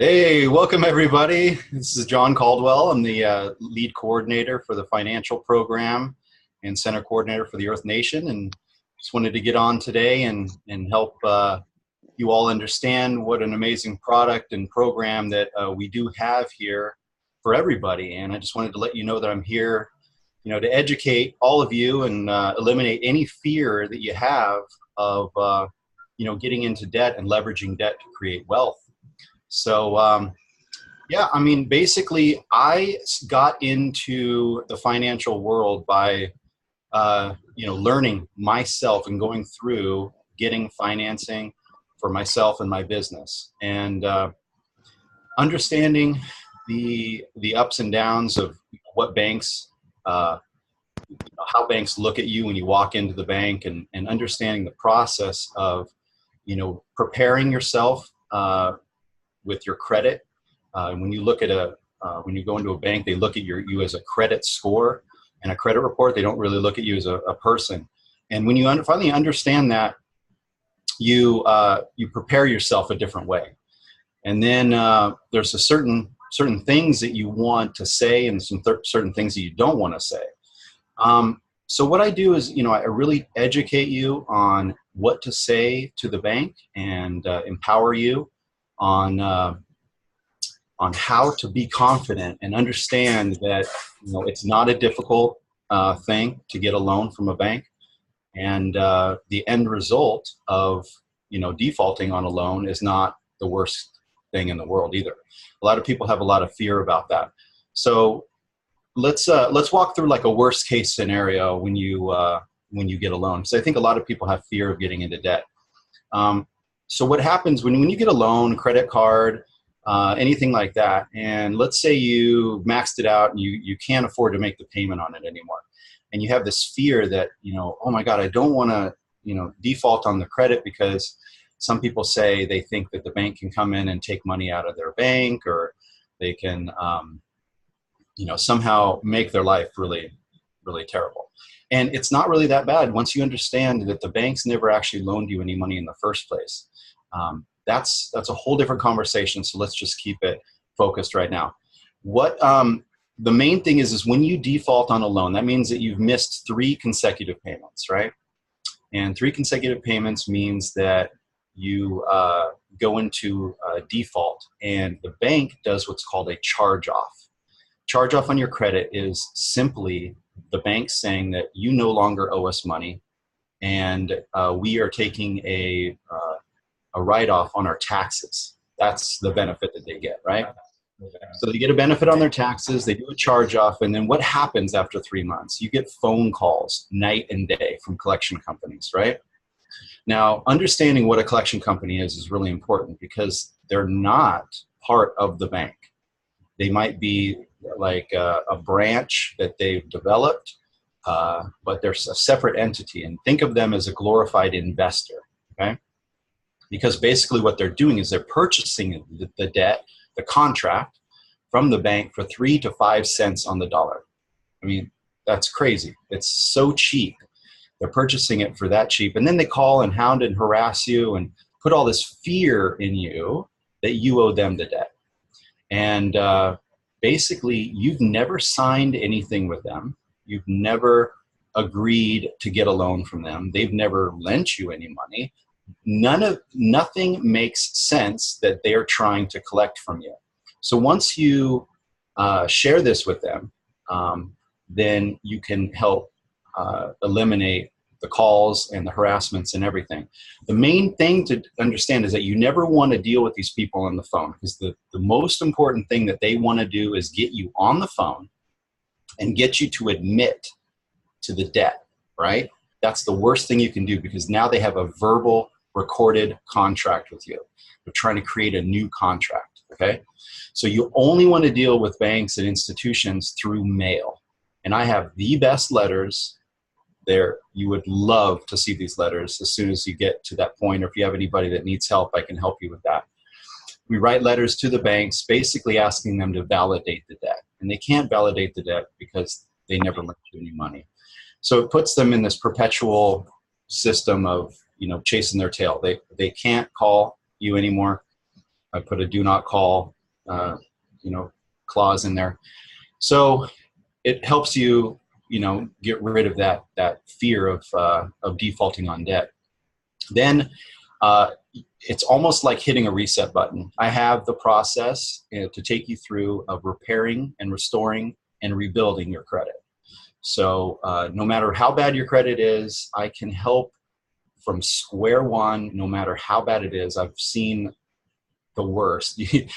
Hey, welcome everybody. This is John Caldwell. I'm the lead coordinator for the financial program and center coordinator for the Earth Nation, and just wanted to get on today and help you all understand what an amazing product and program that we do have here for everybody. And I just wanted to let you know that I'm here, to educate all of you and eliminate any fear that you have of, getting into debt and leveraging debt to create wealth. So, yeah, I mean, basically, I got into the financial world by, learning myself and going through getting financing for myself and my business, and understanding the ups and downs of what banks, how banks look at you when you walk into the bank, and understanding the process of, preparing yourself with your credit. When you look at when you go into a bank, they look at you as a credit score and a credit report. They don't really look at you as a person. And when you finally understand that, you prepare yourself a different way. And then there's a certain things that you want to say and some certain things that you don't want to say. So what I do is, I really educate you on what to say to the bank and empower you on how to be confident and understand that it's not a difficult thing to get a loan from a bank, and the end result of defaulting on a loan is not the worst thing in the world either. A lot of people have a lot of fear about that. So let's walk through like a worst case scenario when you get a loan. So I think a lot of people have fear of getting into debt. So what happens when you get a loan, credit card, anything like that, and let's say you maxed it out and you can't afford to make the payment on it anymore, and you have this fear that, oh my God, I don't want to, default on the credit, because some people say they think that the bank can come in and take money out of their bank, or they can, somehow make their life really, really terrible. And it's not really that bad once you understand that the banks never actually loaned you any money in the first place. That's a whole different conversation. So let's just keep it focused right now. What the main thing is when you default on a loan, that means that you've missed 3 consecutive payments, right? And 3 consecutive payments means that you go into default, and the bank does what's called a charge-off. Charge-off on your credit is simply the bank saying that you no longer owe us money, and we are taking a write-off on our taxes. That's the benefit that they get, right? So they get a benefit on their taxes, they do a charge-off, and then what happens after 3 months? You get phone calls night and day from collection companies, right? Now, understanding what a collection company is really important, because they're not part of the bank. They might be like a branch that they've developed, but they're a separate entity, and think of them as a glorified investor, okay? Because basically what they're doing is they're purchasing the debt, the contract, from the bank for 3 to 5 cents on the dollar. I mean, that's crazy. It's so cheap. They're purchasing it for that cheap. And then they call and hound and harass you and put all this fear in you that you owe them the debt. And basically, you've never signed anything with them. You've never agreed to get a loan from them. They've never lent you any money. Nothing makes sense that they're trying to collect from you. So once you share this with them, then you can help eliminate the calls and the harassments and everything. The main thing to understand is that you never want to deal with these people on the phone, because the most important thing that they want to do is get you on the phone and get you to admit to the debt, right? That's the worst thing you can do, because now they have a verbal recorded contract with you. They're trying to create a new contract, okay? So you only want to deal with banks and institutions through mail. And I have the best letters there. You would love to see these letters as soon as you get to that point, or if you have anybody that needs help, I can help you with that. We write letters to the banks basically asking them to validate the debt. And they can't validate the debt because they never lent you any money. So it puts them in this perpetual system of, chasing their tail. They can't call you anymore. I put a do not call, clause in there. So it helps you, get rid of that fear of defaulting on debt. Then it's almost like hitting a reset button. I have the process to take you through of repairing and restoring and rebuilding your credit. So no matter how bad your credit is, I can help from square one, no matter how bad it is. I've seen the worst. You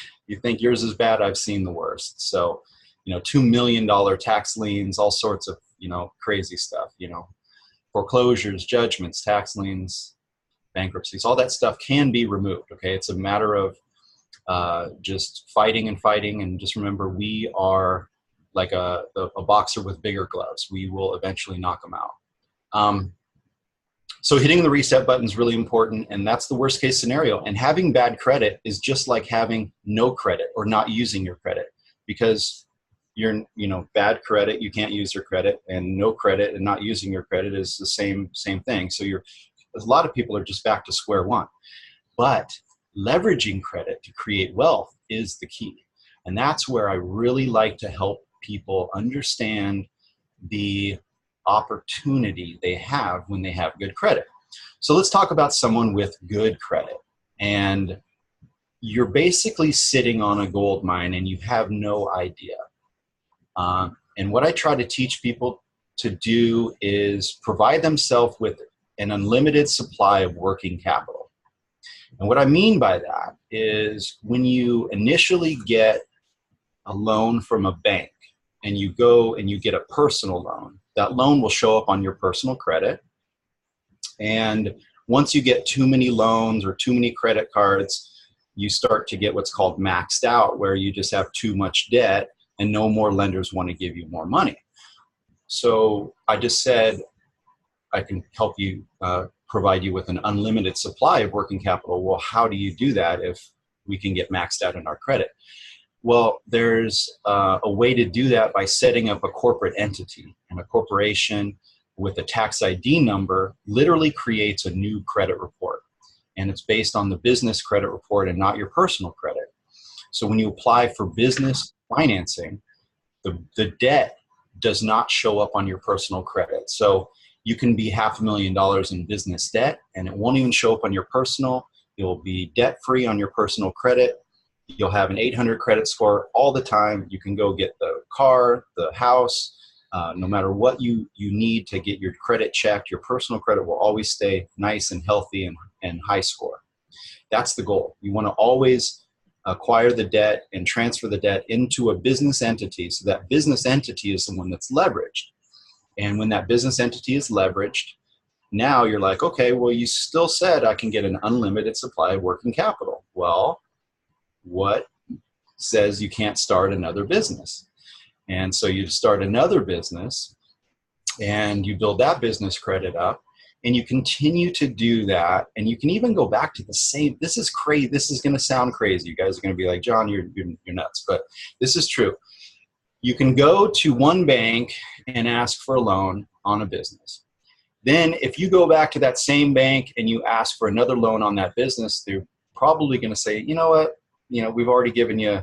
think yours is bad, I've seen the worst. So, $2 million tax liens, all sorts of, crazy stuff, foreclosures, judgments, tax liens, bankruptcies, all that stuff can be removed. Okay. It's a matter of just fighting and fighting. And just remember, we are like a boxer with bigger gloves. We will eventually knock them out. So hitting the reset button is really important, and that's the worst case scenario. And having bad credit is just like having no credit or not using your credit, because you're, bad credit, you can't use your credit, and no credit and not using your credit is the same thing. So a lot of people are just back to square one. But leveraging credit to create wealth is the key. And that's where I really like to help people understand the opportunity they have when they have good credit. So let's talk about someone with good credit. And you're basically sitting on a gold mine and you have no idea. And what I try to teach people to do is provide themselves with an unlimited supply of working capital. And what I mean by that is when you initially get a loan from a bank and you go and you get a personal loan, that loan will show up on your personal credit. And once you get too many loans or too many credit cards, you start to get what's called maxed out, where you just have too much debt and no more lenders want to give you more money. So I just said I can help you provide you with an unlimited supply of working capital. Well, how do you do that if we can get maxed out in our credit? Well, there's a way to do that by setting up a corporate entity. And a corporation with a tax ID number literally creates a new credit report. And it's based on the business credit report and not your personal credit. So when you apply for business financing, the debt does not show up on your personal credit. So you can be $500,000 in business debt and it won't even show up on your personal. You'll be debt-free on your personal credit. You'll have an 800 credit score all the time. You can go get the car, the house, no matter what you need to get your credit checked. Your personal credit will always stay nice and healthy and high score. That's the goal. You want to always acquire the debt and transfer the debt into a business entity, so that business entity is the one that's leveraged. And when that business entity is leveraged, now you're like, okay, well, you still said I can get an unlimited supply of working capital. Well, what says you can't start another business? And so you start another business and you build that business credit up and you continue to do that. And you can even go back to the same, this is crazy. This is going to sound crazy. You guys are going to be like, John, you're nuts, but this is true. You can go to one bank and ask for a loan on a business. Then if you go back to that same bank and you ask for another loan on that business, they're probably going to say, you know what, we've already given you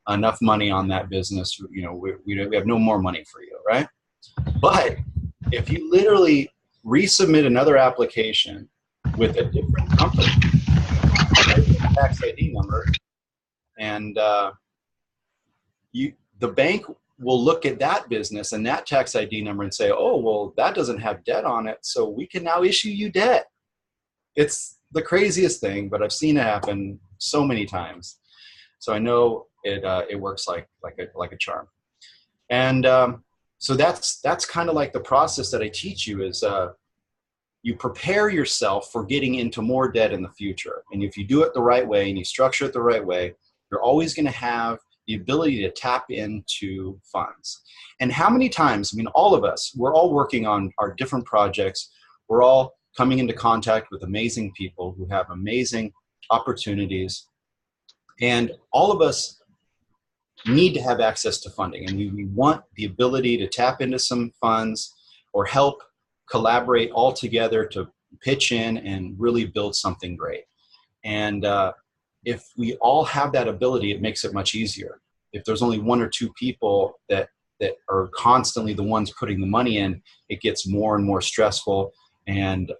enough money on that business. We have no more money for you, right? But if you literally resubmit another application with a different company, tax ID number, and the bank will look at that business and that tax ID number and say, oh, well, that doesn't have debt on it, so we can now issue you debt. It's the craziest thing, but I've seen it happen so many times. So I know it works like a charm. And so that's kind of like the process that I teach you is you prepare yourself for getting into more debt in the future. And if you do it the right way and you structure it the right way, you're always going to have the ability to tap into funds. And how many times, all of us, we're all working on our different projects. We're all coming into contact with amazing people who have amazing opportunities. And all of us need to have access to funding. And we want the ability to tap into some funds or help collaborate all together to pitch in and really build something great. And if we all have that ability, it makes it much easier. If there's only one or two people that are constantly the ones putting the money in, it gets more and more stressful, and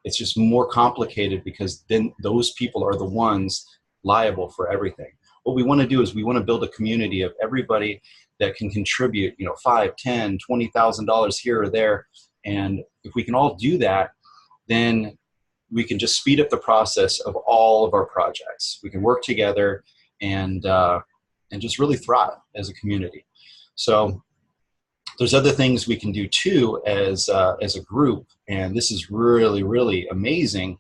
it's just more complicated, because then those people are the ones liable for everything. What we want to do is we want to build a community of everybody that can contribute, you know, $5, $10, $20,000 here or there. And if we can all do that, then we can just speed up the process of all of our projects. We can work together and just really thrive as a community. So there's other things we can do too as a group, and this is really, really amazing.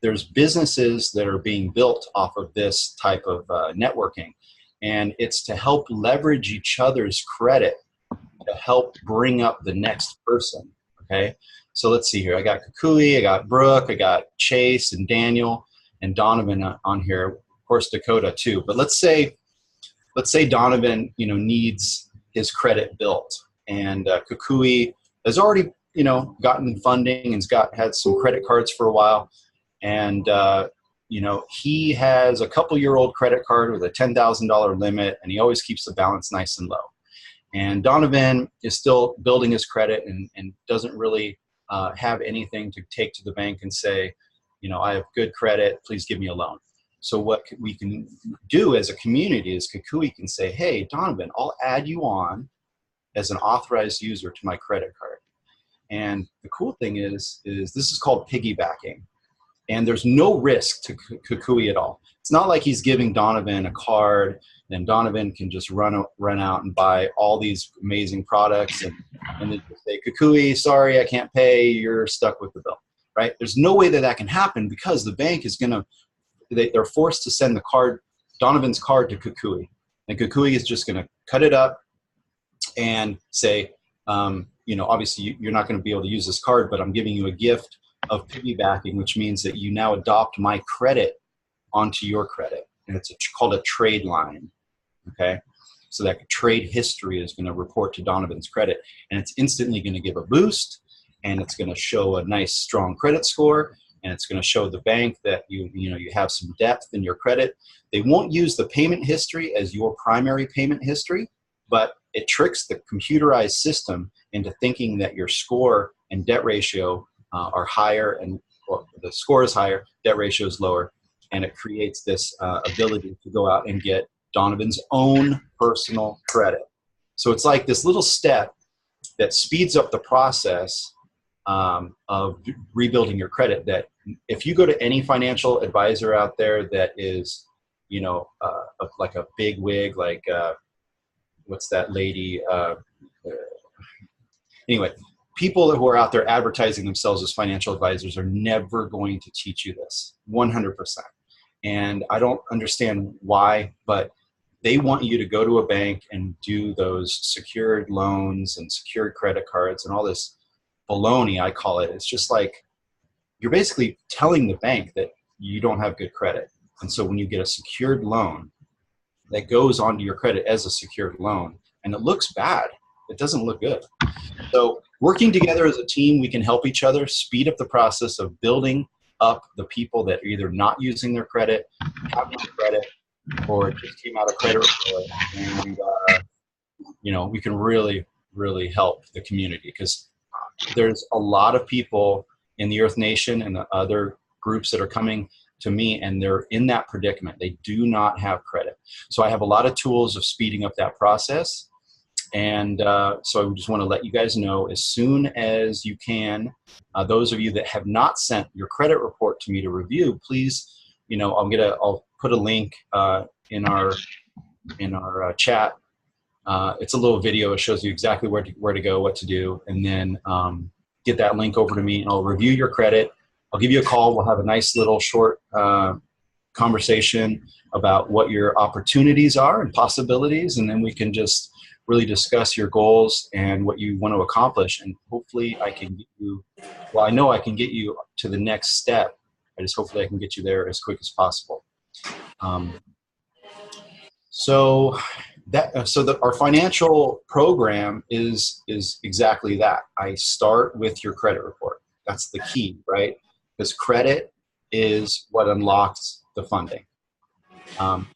There's businesses that are being built off of this type of networking, and it's to help leverage each other's credit to help bring up the next person, okay? So let's see here. I got Kukui, I got Brooke, I got Chase and Daniel and Donovan on here. Of course, Dakota too. But let's say Donovan, you know, needs his credit built, and Kukui has already, you know, gotten funding and had some credit cards for a while, and you know, he has a couple-year-old credit card with a $10,000 limit, and he always keeps the balance nice and low. And Donovan is still building his credit and doesn't really have anything to take to the bank and say, you know, I have good credit, please give me a loan. So what we can do as a community is Kukui can say, hey, Donovan, I'll add you on as an authorized user to my credit card. And the cool thing is this is called piggybacking. And there's no risk to Kukui at all. It's not like he's giving Donovan a card, and Donovan can just run out and buy all these amazing products and then just say, Kukui, sorry, I can't pay, you're stuck with the bill, right? There's no way that can happen, because the bank is gonna, they're forced to send Donovan's card to Kukui, and Kukui is just gonna cut it up and say, you know, obviously you're not gonna be able to use this card, but I'm giving you a gift of piggybacking, which means that you now adopt my credit onto your credit, and it's called a trade line, okay? So that trade history is going to report to Donovan's credit, and it's instantly going to give a boost, and it's going to show a nice strong credit score, and it's going to show the bank that you have some depth in your credit. They won't use the payment history as your primary payment history, but it tricks the computerized system into thinking that your score and debt ratio are higher, and the score is higher, debt ratio is lower, and it creates this ability to go out and get Donovan's own personal credit. So it's like this little step that speeds up the process of rebuilding your credit, that if you go to any financial advisor out there that is, you know, like a big wig, like what's that lady? Anyway, people who are out there advertising themselves as financial advisors are never going to teach you this, 100%. And I don't understand why, but they want you to go to a bank and do those secured loans and secured credit cards and all this baloney, I call it. It's just like you're basically telling the bank that you don't have good credit. And so when you get a secured loan that goes onto your credit as a secured loan and it looks bad, it doesn't look good. So working together as a team, we can help each other speed up the process of building up the people that are either not using their credit, have no credit, or just came out of credit report. And, you know, we can really, really help the community, because there's a lot of people in the Earth Nation and the other groups that are coming to me, and they're in that predicament. They do not have credit. So I have a lot of tools of speeding up that process. And so I just want to let you guys know, as soon as you can, those of you that have not sent your credit report to me to review, please, you know, I'll put a link in our chat. It's a little video. It shows you exactly where to go, what to do, and then get that link over to me, and I'll review your credit. I'll give you a call. We'll have a nice little short conversation about what your opportunities are and possibilities, and then we can just really discuss your goals and what you want to accomplish. And hopefully I can get you, well, I know I can get you to the next step. Hopefully I can get you there as quick as possible. So our financial program is exactly that. I start with your credit report. That's the key, right? Because credit is what unlocks the funding.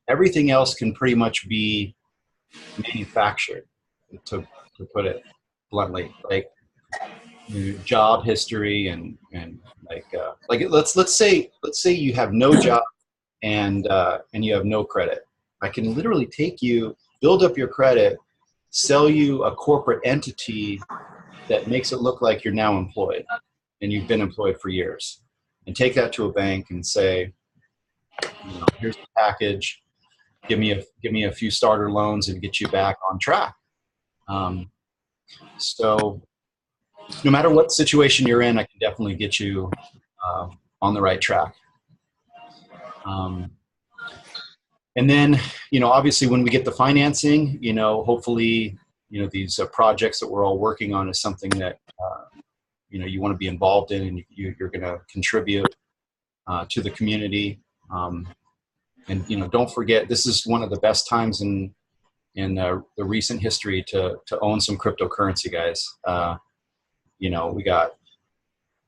Everything else can pretty much be manufactured, to put it bluntly, like job history and like let's say you have no job and you have no credit. I can literally take you, build up your credit, sell you a corporate entity that makes it look like you're now employed and you've been employed for years, and take that to a bank and say, here's the package. Give me a few starter loans and get you back on track. So no matter what situation you're in, I can definitely get you on the right track. And then, obviously when we get the financing, hopefully, these projects that we're all working on is something that, you want to be involved in, and you're going to contribute to the community. And, don't forget, this is one of the best times in the recent history to own some cryptocurrency, guys. We got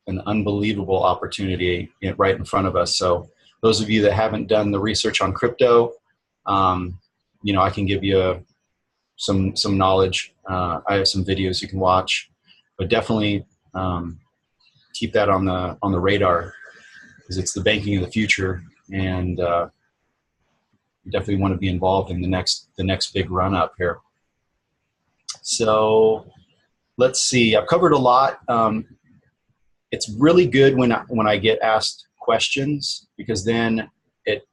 an unbelievable opportunity right in front of us. So those of you that haven't done the research on crypto, I can give you some knowledge. I have some videos you can watch, but definitely keep that on the radar, because it's the banking of the future, and you definitely want to be involved in the next big run up here. So let's see. I've covered a lot. It's really good when I get asked questions, because then it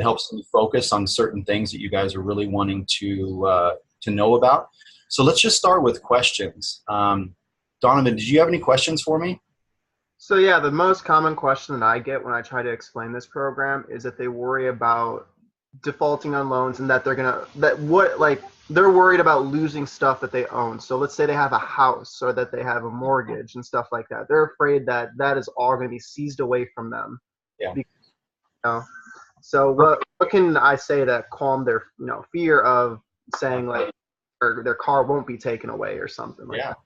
helps me focus on certain things that you guys are really wanting to know about. So let's just start with questions. Donovan, did you have any questions for me? So yeah, the most common question that I get when I try to explain this program is that they worry about defaulting on loans, and that they're worried about losing stuff that they own. So let's say they have a house, or that they have a mortgage and stuff like that. They're afraid that that is all going to be seized away from them. Yeah. So what can I say to calm their fear of saying like their car won't be taken away or something like that?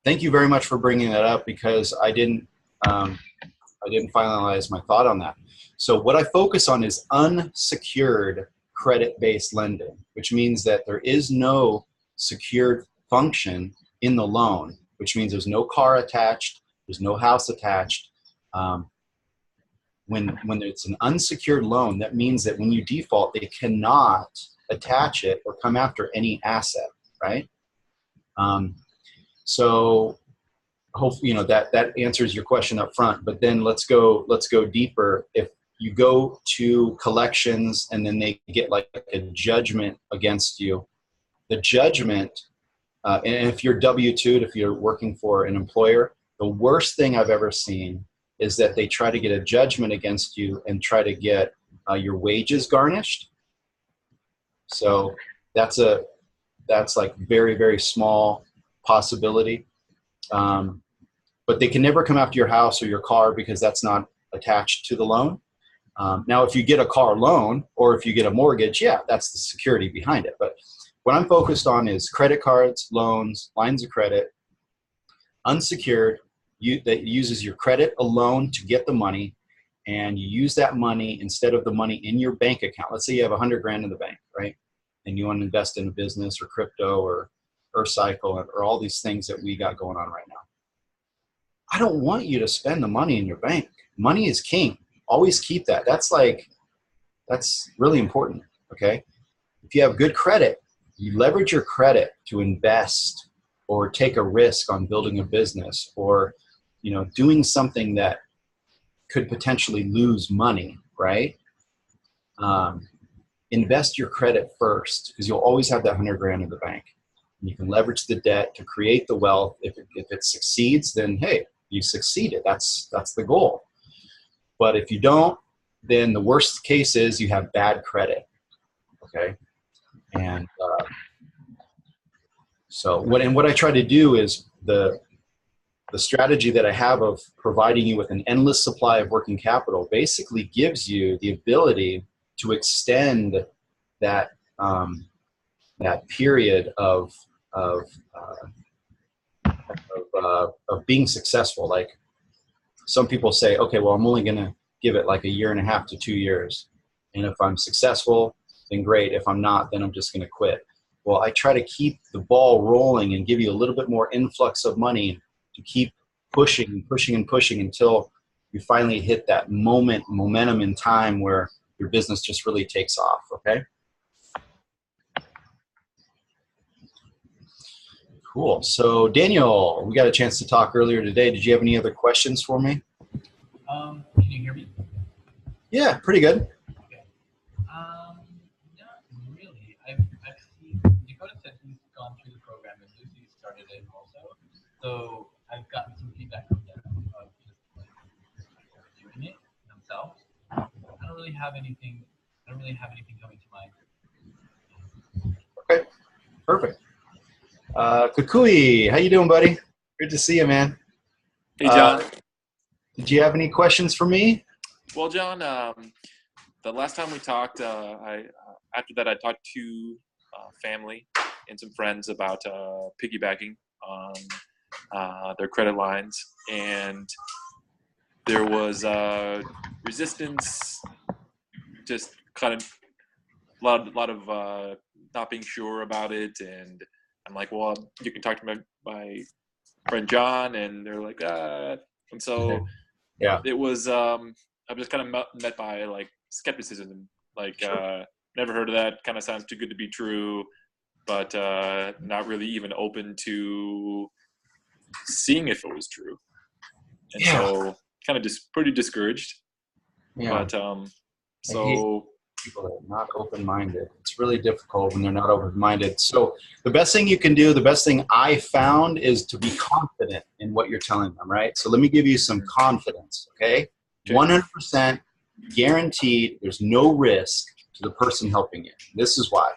Thank you very much for bringing that up, because I didn't finalize my thought on that. So what I focus on is unsecured credit-based lending, which means that there is no secured function in the loan, which means there's no car attached, there's no house attached. When it's an unsecured loan, that means that when you default, they cannot attach it or come after any asset, right? So hopefully, that answers your question up front. But then let's go deeper. If you go to collections and then they get like a judgment against you, the judgment, and if you're W-2'd, if you're working for an employer, the worst thing I've ever seen is that they try to get a judgment against you and try to get your wages garnished. So that's like very, very small possibility. But they can never come after your house or your car, because that's not attached to the loan. Now, if you get a car loan or if you get a mortgage, yeah, that's the security behind it. But what I'm focused on is credit cards, loans, lines of credit, unsecured, that uses your credit alone to get the money, and you use that money instead of the money in your bank account. Let's say you have 100 grand in the bank, right? And you want to invest in a business or crypto or Cycle or all these things that we got going on right now. I don't want you to spend the money in your bank. Money is king. Always keep that. That's really important, okay? If you have good credit, you leverage your credit to invest or take a risk on building a business, or doing something that could potentially lose money, right? Invest your credit first, because you'll always have that 100 grand in the bank. You can leverage the debt to create the wealth. If it succeeds, then hey, you succeeded. That's the goal. But if you don't, then the worst case is you have bad credit. Okay, and so what I try to do is the strategy that I have of providing you with an endless supply of working capital basically gives you the ability to extend that period of being successful. Like some people say, okay, well, I'm only going to give it like a year and a half to 2 years. And if I'm successful, then great. If I'm not, then I'm just going to quit. Well, I try to keep the ball rolling and give you a little bit more influx of money to keep pushing and pushing and pushing until you finally hit that momentum in time where your business just really takes off. Okay. Cool. So Daniel, we got a chance to talk earlier today. Did you have any other questions for me? Can you hear me? Yeah, pretty good. Okay. Not really. I've seen Dakota said he's gone through the program and Lucy started it also. So I've gotten some feedback from them of just like doing it themselves. I don't really have anything coming to mind. Okay. Perfect. Kukui, how you doing, buddy? Good to see you, man. Hey, John. Did you have any questions for me? Well, John, the last time we talked, after that I talked to family and some friends about piggybacking on their credit lines, and there was resistance, just kind of a lot of not being sure about it, and I'm like, well, you can talk to my friend John, and they're like, and so yeah, it was. I'm just kind of met by like skepticism, like never heard of that. Kind of sounds too good to be true, but not really even open to seeing if it was true, and so kind of just pretty discouraged. Yeah. But so. People that are not open-minded. It's really difficult when they're not open-minded. So the best thing you can do, the best thing I found is to be confident in what you're telling them, right? So let me give you some confidence, okay? 100% guaranteed, there's no risk to the person helping you. This is why.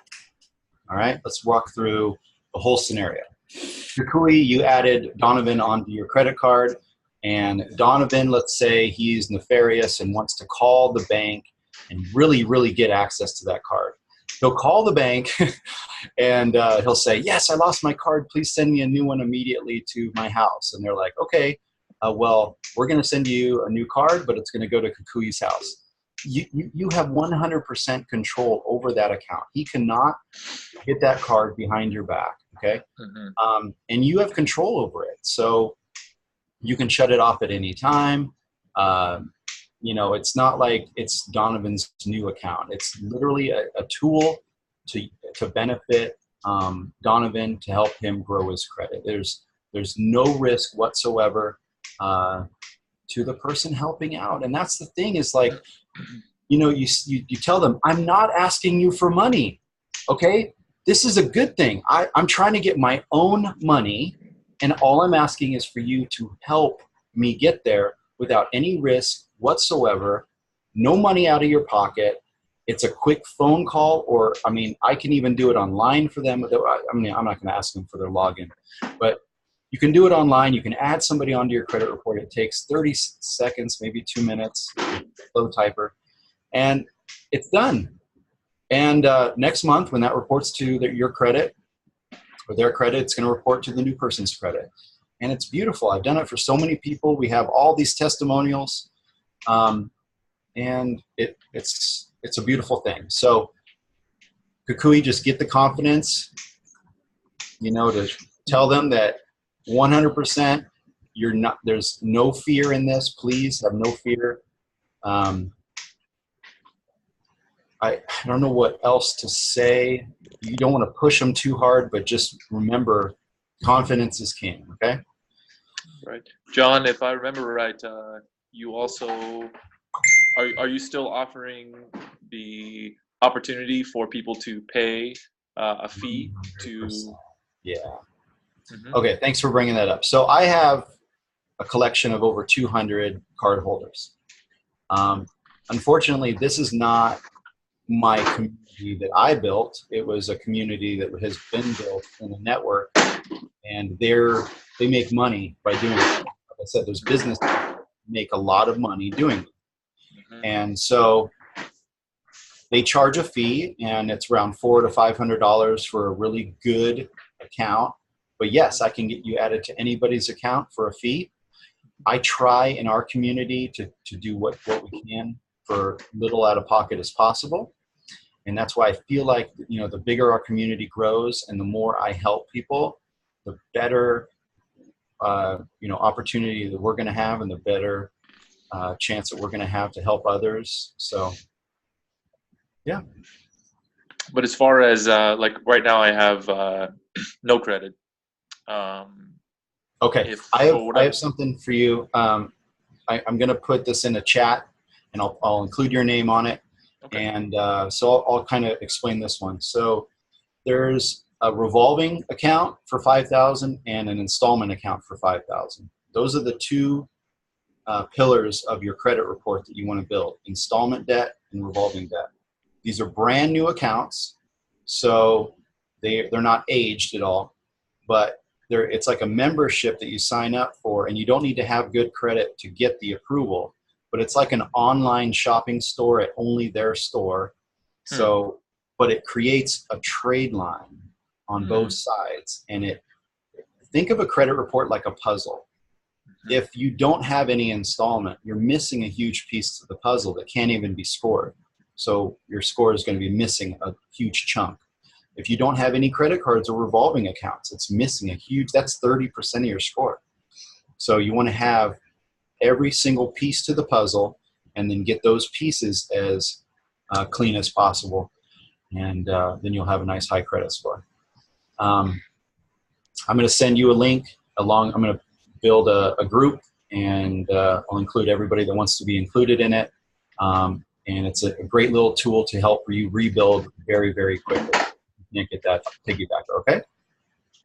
All right, let's walk through the whole scenario. Kukui, you added Donovan onto your credit card, and Donovan, let's say he's nefarious and wants to call the bank and really, really get access to that card. He'll call the bank and he'll say, yes, I lost my card. Please send me a new one immediately to my house. And they're like, okay, well, we're going to send you a new card, but it's going to go to Kukui's house. You have 100% control over that account. He cannot get that card behind your back, okay? Mm-hmm. And you have control over it. So you can shut it off at any time. You know, it's not like it's Donovan's new account. It's literally a tool to benefit Donovan, to help him grow his credit. There's no risk whatsoever to the person helping out. And that's the thing is like, you know, you tell them, I'm not asking you for money, okay? This is a good thing. I'm trying to get my own money, and all I'm asking is for you to help me get there without any risk whatsoever, no money out of your pocket. It's a quick phone call, or, I mean, I can even do it online for them. I mean, I'm not going to ask them for their login, but you can do it online. You can add somebody onto your credit report. It takes 30 seconds, maybe 2 minutes, slow typer, and it's done. And next month, when that reports to your credit or their credit, it's going to report to the new person's credit. And it's beautiful. I've done it for so many people. We have all these testimonials. And it's a beautiful thing. So Kukui, just get the confidence, you know, to tell them that 100% you're not, there's no fear in this. Please have no fear. I don't know what else to say. You don't want to push them too hard, but just remember, confidence is king. Okay. Right. John, if I remember right, you also, are you still offering the opportunity for people to pay a fee to? Yeah. Mm-hmm. Okay, thanks for bringing that up. So I have a collection of over 200 card holders. Unfortunately, this is not my community that I built. It was a community that has been built in a network, and they make money by doing it. Like I said, there's business that make a lot of money doing it. Mm-hmm. And so they charge a fee, and it's around $400 to $500 for a really good account. But yes, I can get you added to anybody's account for a fee. I try in our community to do what we can for little out of pocket as possible. And that's why I feel like, the bigger our community grows and the more I help people, the better, opportunity that we're going to have and the better chance that we're going to have to help others. So, yeah. But as far as like right now, I have no credit. Okay, I have something for you. I'm going to put this in a chat, and I'll include your name on it. Okay. And so I'll kind of explain this one. So there's a revolving account for $5,000 and an installment account for $5,000. Those are the two pillars of your credit report that you want to build: installment debt and revolving debt. These are brand new accounts, so they're not aged at all, but it's like a membership that you sign up for, and you don't need to have good credit to get the approval, but it's like an online shopping store at only their store. So, but it creates a trade line on both sides, and think of a credit report like a puzzle. If you don't have any installment, you're missing a huge piece of the puzzle that can't even be scored. So your score is going to be missing a huge chunk. If you don't have any credit cards or revolving accounts, it's missing that's 30% of your score. So you want to have every single piece to the puzzle and then get those pieces as clean as possible. And then you'll have a nice high credit score. I'm going to send you a link I'm going to build a group, and I'll include everybody that wants to be included in it. And it's a great little tool to help you rebuild very, very quickly. You get that piggybacker, okay?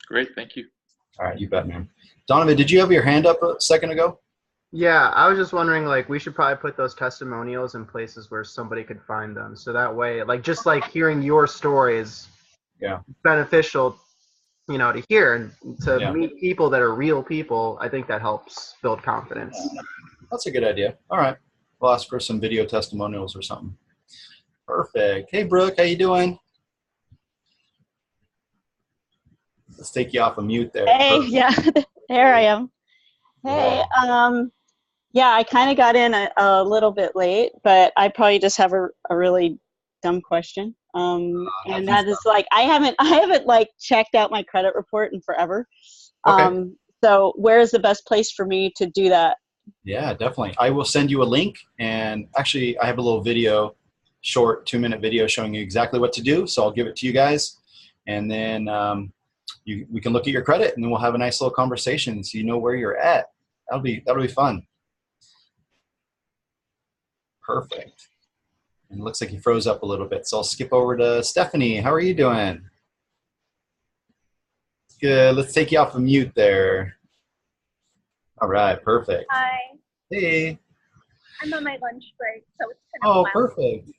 Great, thank you. All right, you bet, man. Donovan, did you have your hand up a second ago? Yeah, I was just wondering, like, we should probably put those testimonials in places where somebody could find them. So that way, just hearing your story is beneficial, to hear and to meet people that are real people. I think that helps build confidence. That's a good idea. All right. We'll ask for some video testimonials or something. Perfect. Hey, Brooke, how you doing? Let's take you off of mute there. Hey, yeah, there I am. Hey, yeah, I kind of got in a little bit late, but I probably just have a really dumb question. And that is I haven't checked out my credit report in forever. Okay. So where is the best place for me to do that? Yeah, definitely. I will send you a link, and actually I have a little video, short 2-minute video showing you exactly what to do. So I'll give it to you guys, and then we can look at your credit, and then we'll have a nice little conversation so you know where you're at. That'll be fun. Perfect. And it looks like he froze up a little bit. So I'll skip over to Stephanie. How are you doing? Good. Let's take you off of mute there. All right. Perfect. Hi. Hey. I'm on my lunch break, so it's kind of Oh, loud. perfect.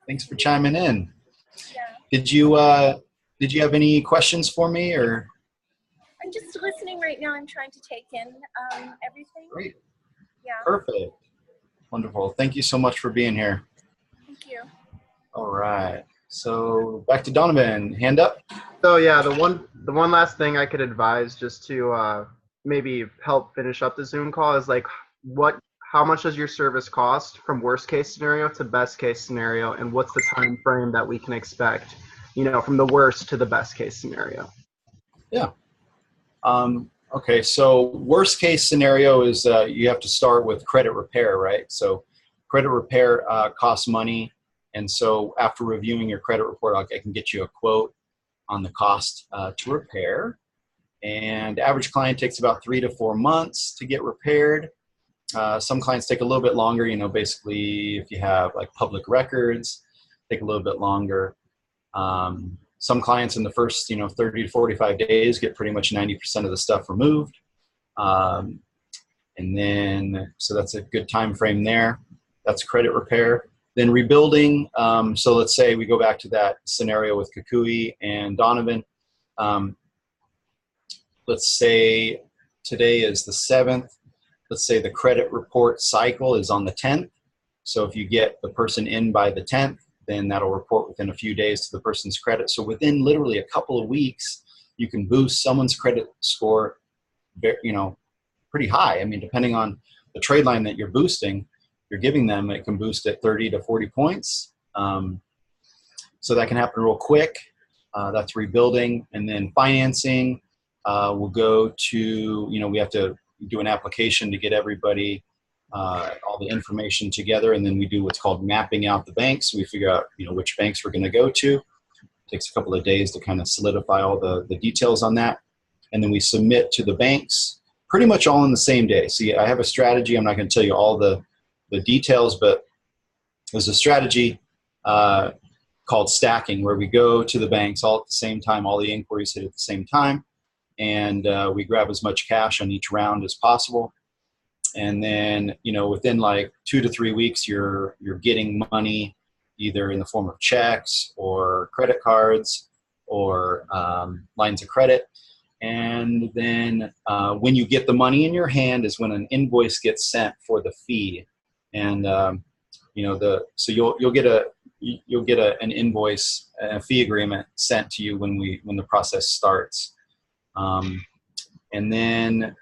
Thanks for chiming in. Yeah. Did you have any questions for me, or? I'm just listening right now. I'm trying to take in everything. Great. Yeah. Perfect. Wonderful. Thank you so much for being here. Thank you. All right. So back to Donovan. Hand up. So yeah, the one last thing I could advise, just to maybe help finish up the Zoom call, is how much does your service cost from worst case scenario to best case scenario, and what's the time frame that we can expect, from the worst to the best case scenario? Yeah. Okay, so worst case scenario is you have to start with credit repair, right? So credit repair costs money, and so after reviewing your credit report, I can get you a quote on the cost to repair. And average client takes about 3 to 4 months to get repaired. Some clients take a little bit longer, basically if you have public records, take a little bit longer. Some clients in the first, 30 to 45 days get pretty much 90% of the stuff removed. And then, so that's a good time frame there. That's credit repair. Then rebuilding. So let's say we go back to that scenario with Kukui and Donovan. Let's say today is the 7th. Let's say the credit report cycle is on the 10th. So if you get the person in by the 10th, then that'll report within a few days to the person's credit. So within literally a couple of weeks, you can boost someone's credit score, pretty high. I mean, depending on the trade line that you're boosting, you're giving them, it can boost at 30 to 40 points. So that can happen real quick. That's rebuilding. And then financing will go to, we have to do an application to get everybody, all the information together. And then we do what's called mapping out the banks. We figure out, which banks we're going to go to. It takes a couple of days to kind of solidify all the details on that. And then we submit to the banks pretty much all in the same day. See, I have a strategy. I'm not going to tell you all the details, but there's a strategy called stacking, where we go to the banks all at the same time, all the inquiries hit at the same time, and we grab as much cash on each round as possible. And then, within like 2 to 3 weeks, you're getting money either in the form of checks or credit cards or lines of credit. And then when you get the money in your hand is when an invoice gets sent for the fee. And so you'll get an invoice, a fee agreement sent to you when the process starts. And then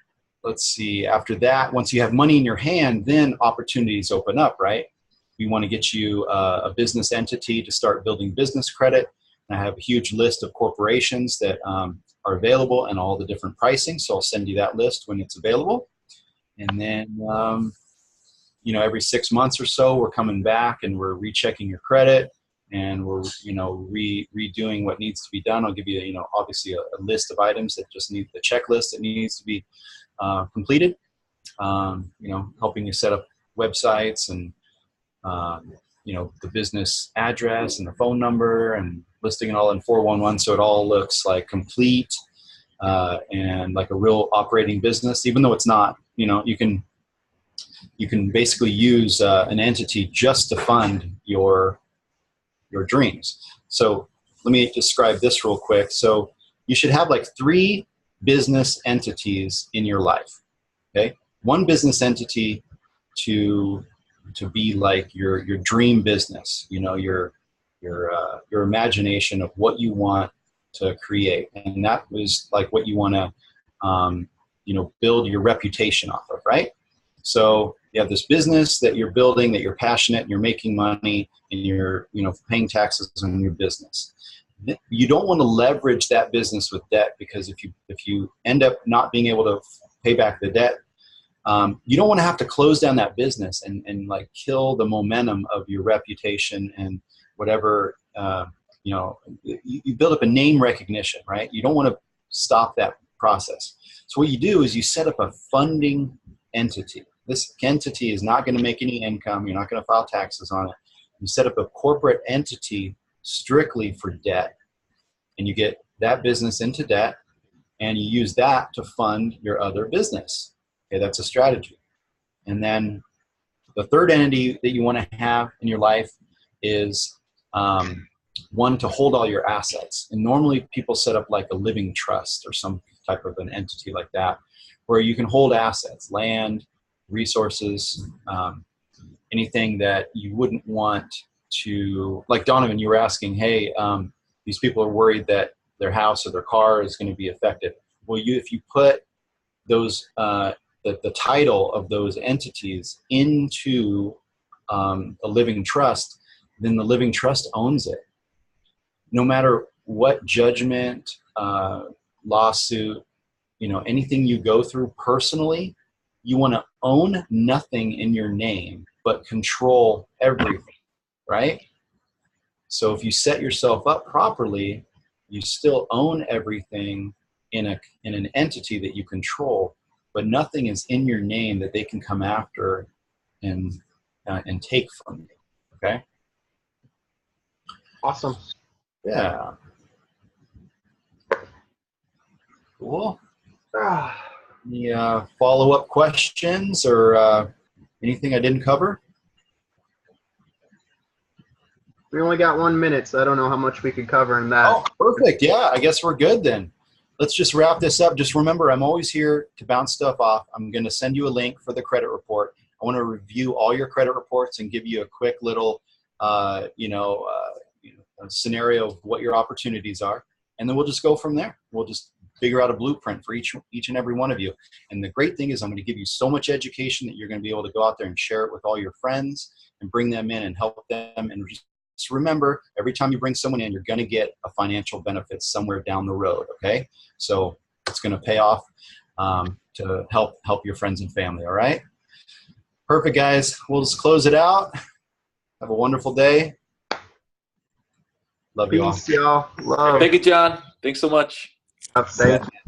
let's see, after that, once you have money in your hand, then opportunities open up, right? We want to get you a business entity to start building business credit. And I have a huge list of corporations that are available and all the different pricing. So I'll send you that list when it's available. And then, every 6 months or so, we're coming back and we're rechecking your credit, and we're, redoing what needs to be done. I'll give you, obviously a list of items that just need the checklist that needs to be completed. Helping you set up websites and, the business address and the phone number, and listing it all in 411 so it all looks like complete and like a real operating business, even though it's not. You can basically use an entity just to fund your dreams. So let me describe this real quick. So you should have like 3 business entities in your life. Okay, one business entity to be like your dream business. Your imagination of what you want to create, and that was like what you want to build your reputation off of, right? So you have this business that you're building, that you're passionate, and you're making money, and you're paying taxes on your business. You don't want to leverage that business with debt, because if you end up not being able to pay back the debt, you don't want to have to close down that business and like kill the momentum of your reputation and whatever. You build up a name recognition, right? You don't want to stop that process. So what you do is you set up a funding entity. This entity is not going to make any income. You're not going to file taxes on it. You set up a corporate entity strictly for debt, and you get that business into debt, and you use that to fund your other business. Okay, that's a strategy. And then the third entity that you want to have in your life is one to hold all your assets. And normally people set up like a living trust or some type of an entity like that, where you can hold assets, land, resources, anything that you wouldn't want to, like Donovan, you were asking, hey, these people are worried that their house or their car is going to be affected. Well, if you put those, the title of those entities into a living trust, then the living trust owns it. No matter what judgment, lawsuit, anything you go through personally, you want to own nothing in your name, but control everything, right? So if you set yourself up properly, you still own everything in an entity that you control, but nothing is in your name that they can come after and take from you. Okay. Awesome. Yeah. Cool. Any follow-up questions or anything I didn't cover? We only got 1 minute, so I don't know how much we could cover in that. Oh, perfect. Yeah, I guess we're good then. Let's just wrap this up. Just remember, I'm always here to bounce stuff off. I'm going to send you a link for the credit report. I want to review all your credit reports and give you a quick little, a scenario of what your opportunities are, and then we'll just go from there. We'll just figure out a blueprint for each and every one of you. And the great thing is I'm going to give you so much education that you're going to be able to go out there and share it with all your friends and bring them in and help them. And just remember, every time you bring someone in, you're going to get a financial benefit somewhere down the road. Okay. So it's going to pay off to help your friends and family. All right. Perfect, guys. We'll just close it out. Have a wonderful day. Love you all. Peace, y'all. Love. Thank you, John. Thanks so much. Thank you.